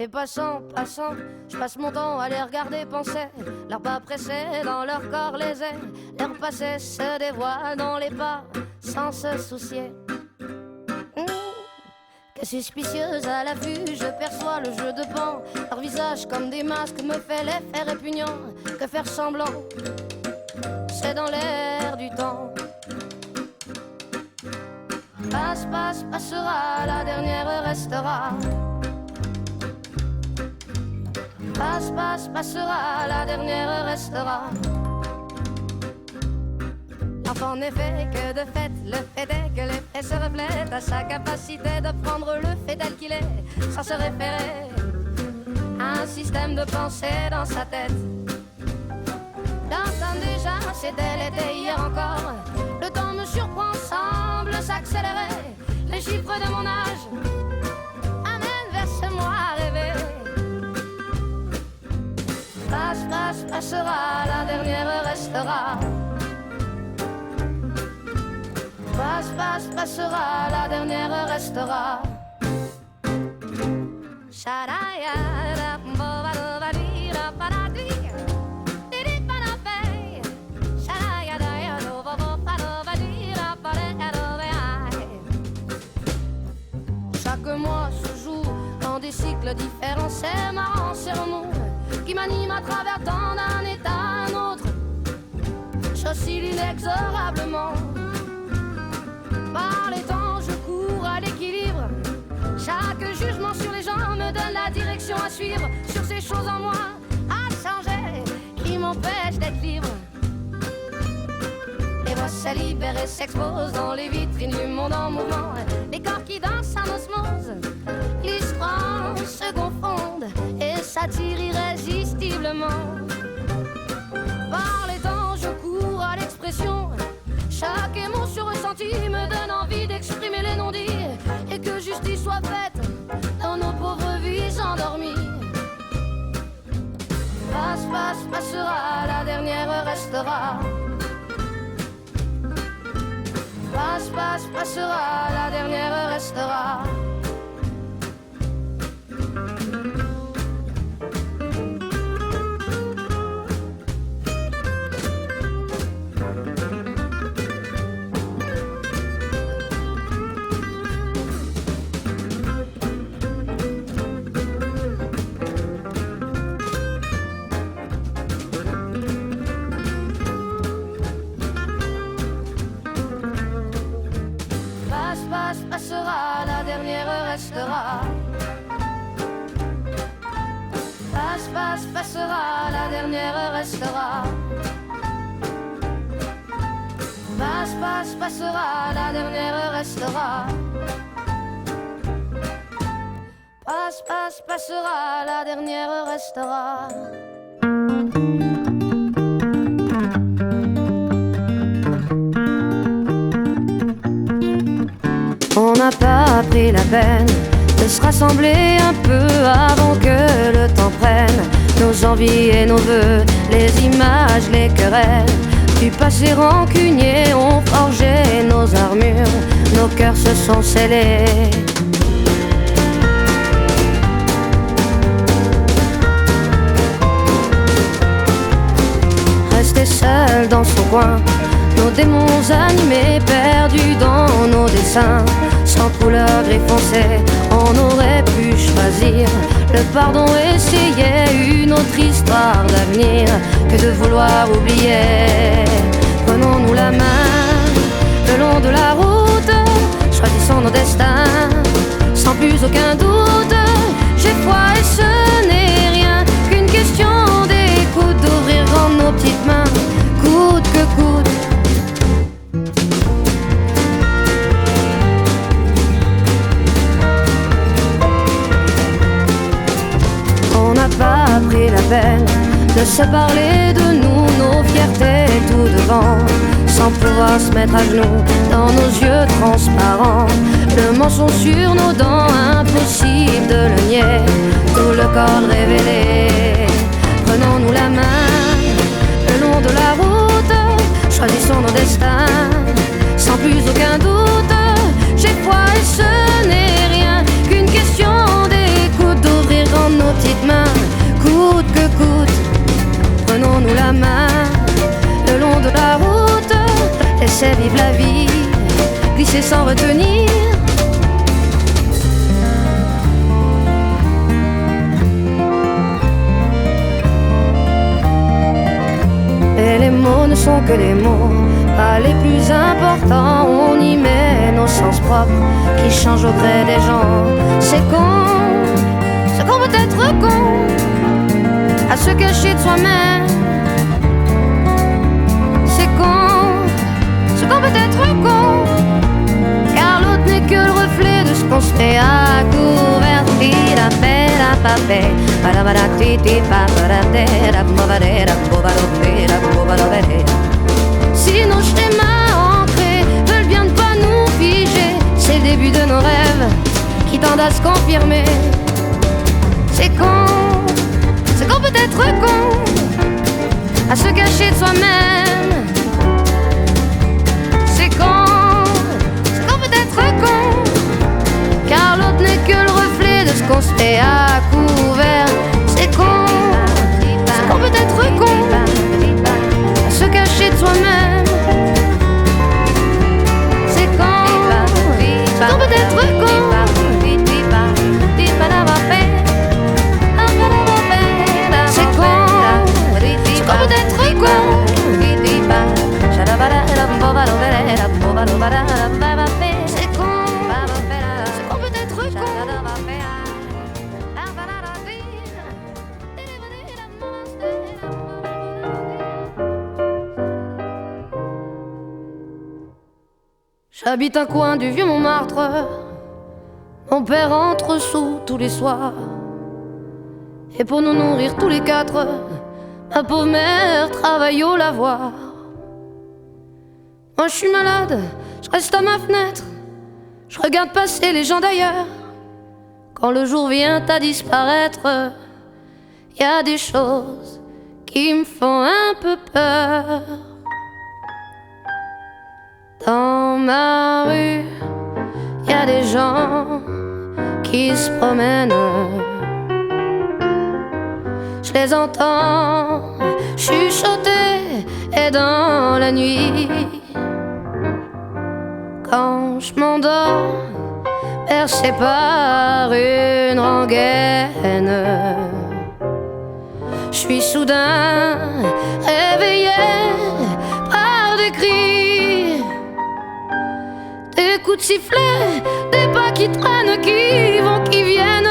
Et passant, je passe mon temps à les regarder penser. Leurs pas pressés dans leur corps les ailes. Leur passé se dévoile dans les pas sans se soucier. Que suspicieuse à la vue, je perçois le jeu de pan. Leur visage comme des masques me fait l'effet répugnant. Que faire semblant, c'est dans l'air du temps. Passe, passera, la dernière restera. Passe, passera, la dernière restera. En effet, que de fait, le fait est que l'effet se reflète à sa capacité de prendre le fait tel qu'il est, sans se référer à un système de pensée dans sa tête. L'entends déjà, c'était l'été hier encore. Le temps me surprend, semble s'accélérer. Les chiffres de mon âge amènent vers ce moi rêvé. Passe, passera, la dernière restera. Passe, passera, la dernière restera. Chaque mois se joue dans des cycles différents. C'est marrant, c'est nous qui m'anime à travers tant d'un état à un autre. J'oscille inexorablement. Par les temps, je cours à l'équilibre. Chaque jugement sur les gens me donne la direction à suivre. Sur ces choses en moi à changer qui m'empêchent d'être libre. Les voix se libèrent et s'exposent dans les vitrines du monde en mouvement. Les corps qui dansent en osmose, l'histoire se confondent et s'attirent irrésistiblement. Par les temps, je cours à l'expression. Chaque émotion ressentie me donne envie d'exprimer les non-dits et que justice soit faite dans nos pauvres vies endormies. Passe, passera, la dernière restera. Passe, passera, la dernière restera. Passera, la dernière restera. Passe, passera, la dernière restera. Passe, passera, la dernière restera. Passe, passera, la dernière restera. On n'a pas pris la peine de se rassembler un peu avant que le temps prenne nos envies et nos vœux, les images, les querelles du passé rancunier ont forgé nos armures, nos cœurs se sont scellés. Rester seul dans son coin, nos démons animés, perdus dans nos dessins, sans couleur gris foncé, on aurait pu choisir le pardon, essayer une autre histoire d'avenir que de vouloir oublier. Prenons-nous la main le long de la route, choisissons nos destins sans plus aucun doute. J'ai foi et ce n'est rien qu'une question d'écoute, d'ouvrir grand nos petites mains, coûte que coûte. On n'a pas pris la peine de se parler de nous, nos fiertés tout devant, sans pouvoir se mettre à genoux dans nos yeux transparents. Le mensonge sur nos dents, impossible de le nier, tout le corps révélé. Prenons-nous la main le long de la route, choisissons nos destins sans plus aucun doute. J'ai foi et ce n'est rien qu'une question d'écoute, d'ouvrir grand sait vivre la vie, glisser sans retenir. Et les mots ne sont que des mots, pas les plus importants. On y met nos sens propres qui changent au gré des gens. C'est qu'on peut être con, à se cacher de soi-même. C'est qu'on peut être con, car l'autre n'est que le reflet de ce qu'on se fait à couvert. Si nos schémas ancrés veulent bien ne pas nous figer, c'est le début de nos rêves qui tendent à se confirmer. C'est qu'on peut être con, à se cacher de soi-même. C'est qu'on peut être con, car l'autre n'est que le reflet de ce qu'on se fait à couvert. C'est qu'on peut être con, à se cacher de soi-même. C'est qu'on peut être con. J'habite un coin du vieux Montmartre. Mon père entre sous tous les soirs, et pour nous nourrir tous les quatre, ma pauvre mère travaille au lavoir. Moi je suis malade, je reste à ma fenêtre, je regarde passer les gens d'ailleurs. Quand le jour vient à disparaître, y a des choses qui me font un peu peur. Dans ma rue, y a des gens qui se promènent. Je les entends chuchoter, et dans la nuit, quand je m'endors, bercé par une rengaine, je suis soudain réveillé par des cris, des coups de sifflet, des pas qui traînent, qui vont, qui viennent,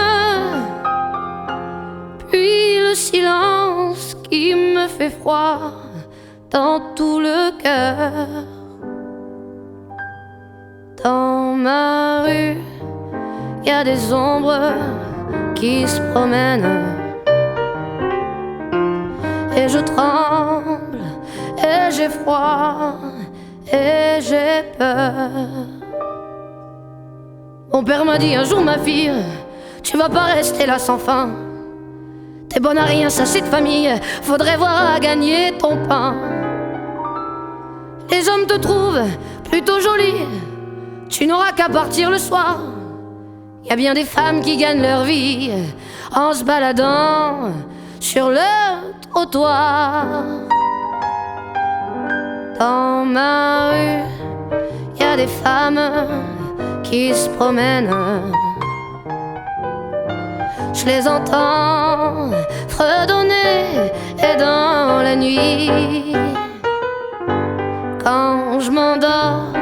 puis le silence qui me fait froid dans tout le cœur. Dans ma rue, y a des ombres qui se promènent, et je tremble, et j'ai froid, et j'ai peur. Mon père m'a dit un jour, ma fille, tu vas pas rester là sans fin. T'es bonne à rien, ça c'est de famille, faudrait voir à gagner ton pain. Les hommes te trouvent plutôt jolie, tu n'auras qu'à partir le soir. Y a bien des femmes qui gagnent leur vie en se baladant sur le trottoir. Dans ma rue, y a des femmes qui se promènent, je les entends fredonner, et dans la nuit, quand je m'endors,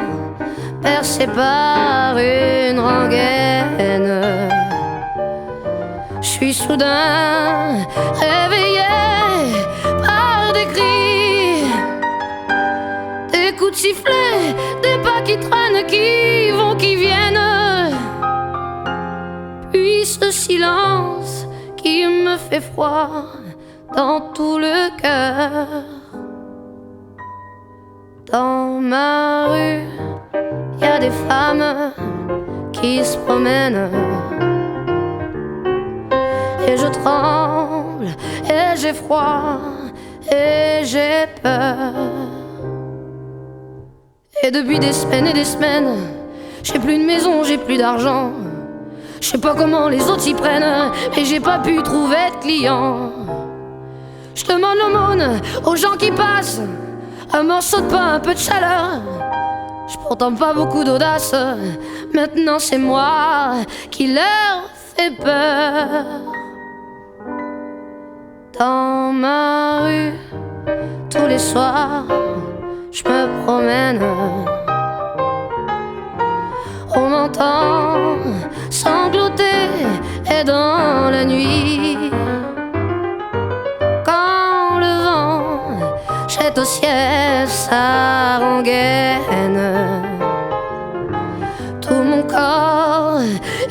bercé par une rengaine, je suis soudain réveillé par des cris, des coups de sifflet, des pas qui traînent, qui vont, qui viennent, puis ce silence qui me fait froid dans tout le cœur. Dans ma rue, y a des femmes qui se promènent, et je tremble, et j'ai froid, et j'ai peur. Et depuis des semaines et des semaines, j'ai plus de maison, j'ai plus d'argent. Je sais pas comment les autres s'y prennent, mais j'ai pas pu trouver de clients. Je demande l'aumône aux gens qui passent, un morceau de pain, un peu de chaleur. J'ai pourtant pas beaucoup d'audace. Maintenant c'est moi qui leur fais peur. Dans ma rue, tous les soirs, je me promène. On m'entend sangloter et dans la nuit, quand le vent jette au ciel sa rengaine, tout mon corps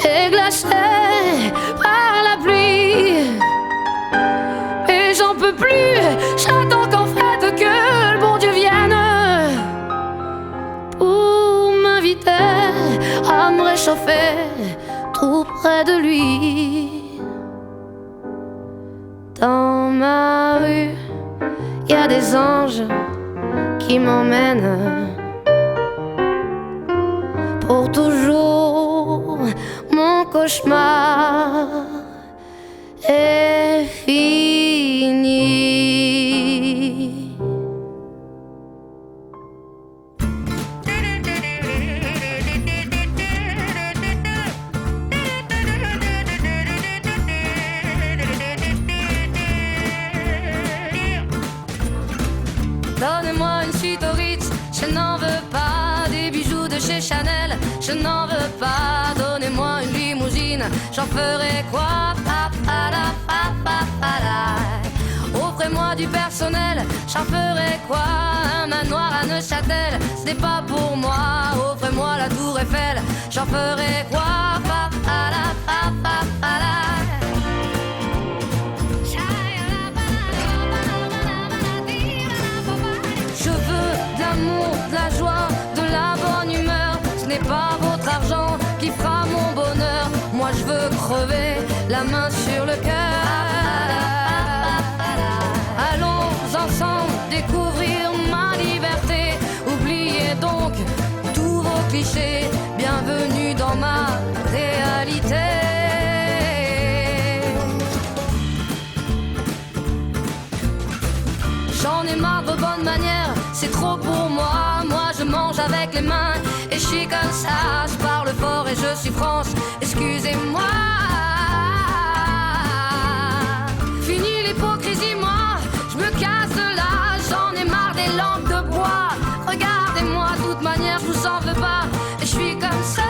est glacé par la pluie. Et j'en peux plus, j'attends qu'en fait que le bon Dieu vienne pour m'inviter à me réchauffer tout près de lui. Dans ma rue, y a des anges qui m'emmènent pour toujours. Mon cauchemar est fini. Donnez-moi une suite au Ritz, je n'en veux pas. Des bijoux de chez Chanel, je n'en veux pas. Donnez-moi une limousine, j'en ferai quoi? Offrez-moi du personnel, j'en ferai quoi? Un manoir à Neuchâtel, ce n'est pas pour moi. Offrez-moi la tour Eiffel, j'en ferai quoi? Je veux de l'amour, de la joie, de la bonne humeur. Ce n'est pas votre argent qui fera mon bonheur. Moi je veux crever, la main sur le cœur. Allons ensemble découvrir ma liberté. Oubliez donc tous vos clichés. Bienvenue dans ma réalité. J'en ai marre de bonnes manières, c'est trop pour moi. Moi je mange avec les mains et je suis comme ça. Je parle fort et je suis France, excusez-moi. Fini l'hypocrisie, moi je me casse de là. J'en ai marre des lampes de bois. Regardez-moi, de toute manière je vous en veux pas. Et je suis comme ça.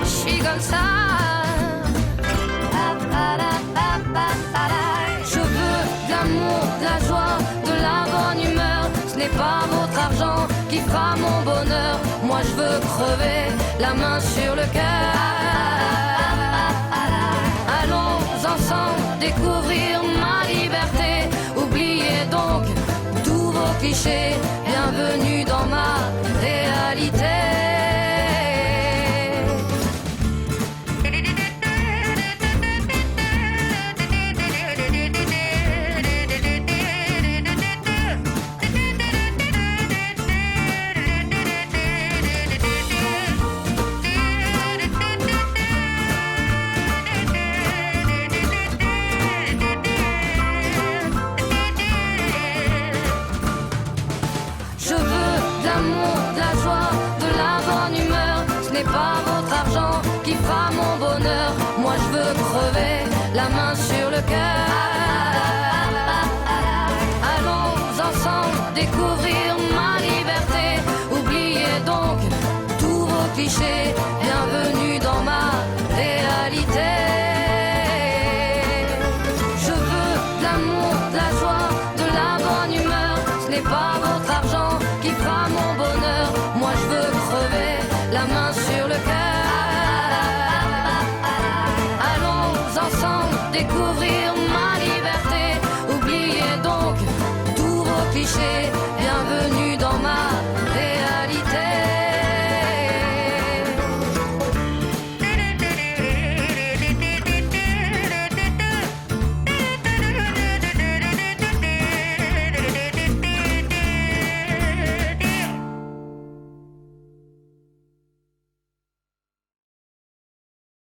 Je suis comme ça. De la joie, de la bonne humeur. Ce n'est pas votre argent qui fera mon bonheur. Moi je veux crever, la main sur le cœur. Allons ensemble découvrir ma liberté. Oubliez donc tous vos clichés. Bienvenue dans ma réalité. De la joie, de la bonne humeur. Ce n'est pas votre argent